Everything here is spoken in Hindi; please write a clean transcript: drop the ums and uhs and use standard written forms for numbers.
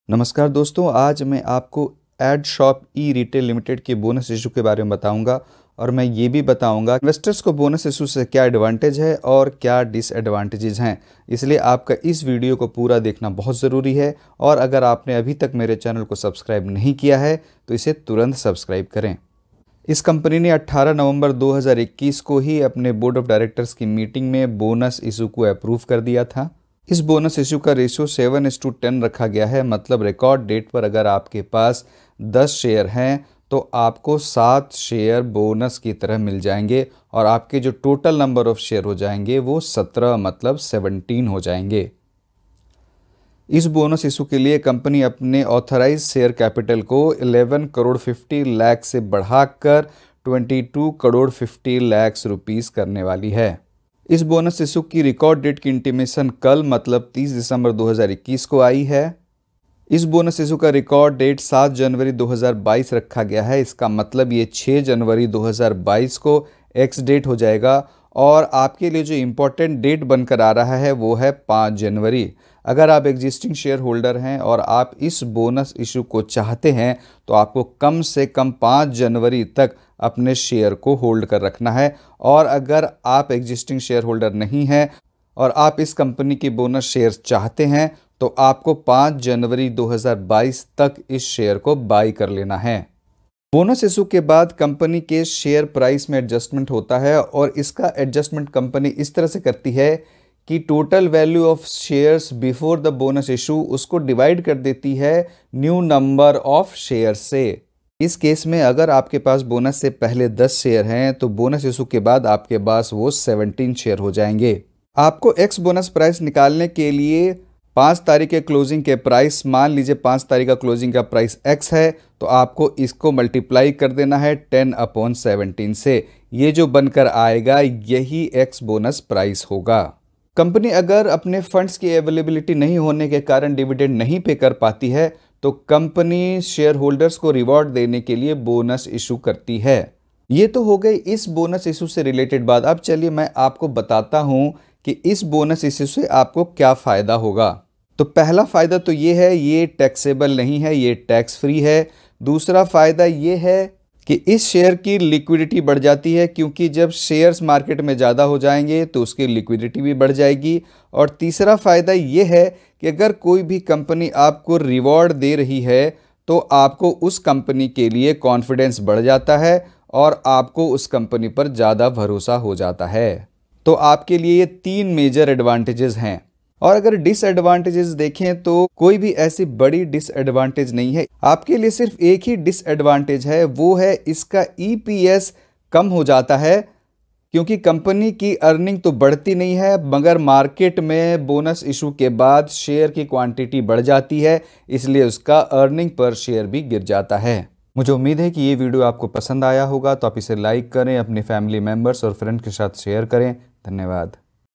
नमस्कार दोस्तों, आज मैं आपको एडशॉप ई रिटेल लिमिटेड के बोनस इशू के बारे में बताऊंगा और मैं ये भी बताऊंगा इन्वेस्टर्स को बोनस इशू से क्या एडवांटेज है और क्या डिसएडवांटेजेस हैं। इसलिए आपका इस वीडियो को पूरा देखना बहुत ज़रूरी है और अगर आपने अभी तक मेरे चैनल को सब्सक्राइब नहीं किया है तो इसे तुरंत सब्सक्राइब करें। इस कंपनी ने 18 नवंबर 2021 को ही अपने बोर्ड ऑफ डायरेक्टर्स की मीटिंग में बोनस इशू को अप्रूव कर दिया था। इस बोनस इशू का रेशियो 7:10 रखा गया है। मतलब रिकॉर्ड डेट पर अगर आपके पास 10 शेयर हैं तो आपको 7 शेयर बोनस की तरह मिल जाएंगे और आपके जो टोटल नंबर ऑफ शेयर हो जाएंगे वो 17 मतलब 17 हो जाएंगे। इस बोनस इशू के लिए कंपनी अपने ऑथराइज शेयर कैपिटल को 11 करोड़ 50 लाख से बढ़ाकर 22 करोड़ 50 लाख रुपीस करने वाली है। इस बोनस इशू की रिकॉर्ड डेट की इंटीमेशन कल मतलब 30 दिसंबर 2021 को आई है। इस बोनस इशू का रिकॉर्ड डेट 7 जनवरी 2022 रखा गया है। इसका मतलब ये 6 जनवरी 2022 को एक्स डेट हो जाएगा और आपके लिए जो इम्पोर्टेंट डेट बनकर आ रहा है वो है 5 जनवरी। अगर आप एग्जिस्टिंग शेयर होल्डर हैं और आप इस बोनस इशू को चाहते हैं तो आपको कम से कम 5 जनवरी तक अपने शेयर को होल्ड कर रखना है। और अगर आप एग्जिस्टिंग शेयर होल्डर नहीं हैं और आप इस कंपनी की बोनस शेयर चाहते हैं तो आपको 5 जनवरी 2022 तक इस शेयर को बाई कर लेना है। बोनस इशू के बाद कंपनी के शेयर प्राइस में एडजस्टमेंट होता है और इसका एडजस्टमेंट कंपनी इस तरह से करती है कि total value of shares before the bonus issue उसको डिवाइड कर देती है न्यू नंबर ऑफ शेयर से। इस केस में अगर आपके पास बोनस से पहले 10 शेयर हैं तो बोनस इशू के बाद आपके पास वो 17 शेयर हो जाएंगे। आपको एक्स बोनस प्राइस निकालने के लिए 5 तारीख के क्लोजिंग के प्राइस, मान लीजिए 5 तारीख का क्लोजिंग का प्राइस एक्स है तो आपको इसको मल्टीप्लाई कर देना है 10/17 से। ये जो बनकर आएगा यही एक्स बोनस प्राइस होगा। कंपनी अगर अपने फंड्स की अवेलेबिलिटी नहीं होने के कारण डिविडेंड नहीं पे कर पाती है तो कंपनी शेयर होल्डर्स को रिवॉर्ड देने के लिए बोनस इशू करती है। ये तो हो गई इस बोनस इशू से रिलेटेड बात। अब चलिए मैं आपको बताता हूं कि इस बोनस इशू से आपको क्या फ़ायदा होगा। तो पहला फ़ायदा तो ये है, ये टैक्सेबल नहीं है, ये टैक्स फ्री है। दूसरा फ़ायदा ये है कि इस शेयर की लिक्विडिटी बढ़ जाती है क्योंकि जब शेयर्स मार्केट में ज़्यादा हो जाएंगे तो उसकी लिक्विडिटी भी बढ़ जाएगी। और तीसरा फ़ायदा ये है कि अगर कोई भी कंपनी आपको रिवॉर्ड दे रही है तो आपको उस कंपनी के लिए कॉन्फिडेंस बढ़ जाता है और आपको उस कंपनी पर ज़्यादा भरोसा हो जाता है। तो आपके लिए ये 3 मेजर एडवांटेजेस हैं। और अगर डिसएडवांटेजेस देखें तो कोई भी ऐसी बड़ी डिसएडवांटेज नहीं है। आपके लिए सिर्फ एक ही डिसएडवांटेज है, वो है इसका ईपीएस कम हो जाता है क्योंकि कंपनी की अर्निंग तो बढ़ती नहीं है मगर मार्केट में बोनस इशू के बाद शेयर की क्वांटिटी बढ़ जाती है, इसलिए उसका अर्निंग पर शेयर भी गिर जाता है। मुझे उम्मीद है कि ये वीडियो आपको पसंद आया होगा, तो आप इसे लाइक करें, अपनी फैमिली मेम्बर्स और फ्रेंड्स के साथ शेयर करें। धन्यवाद।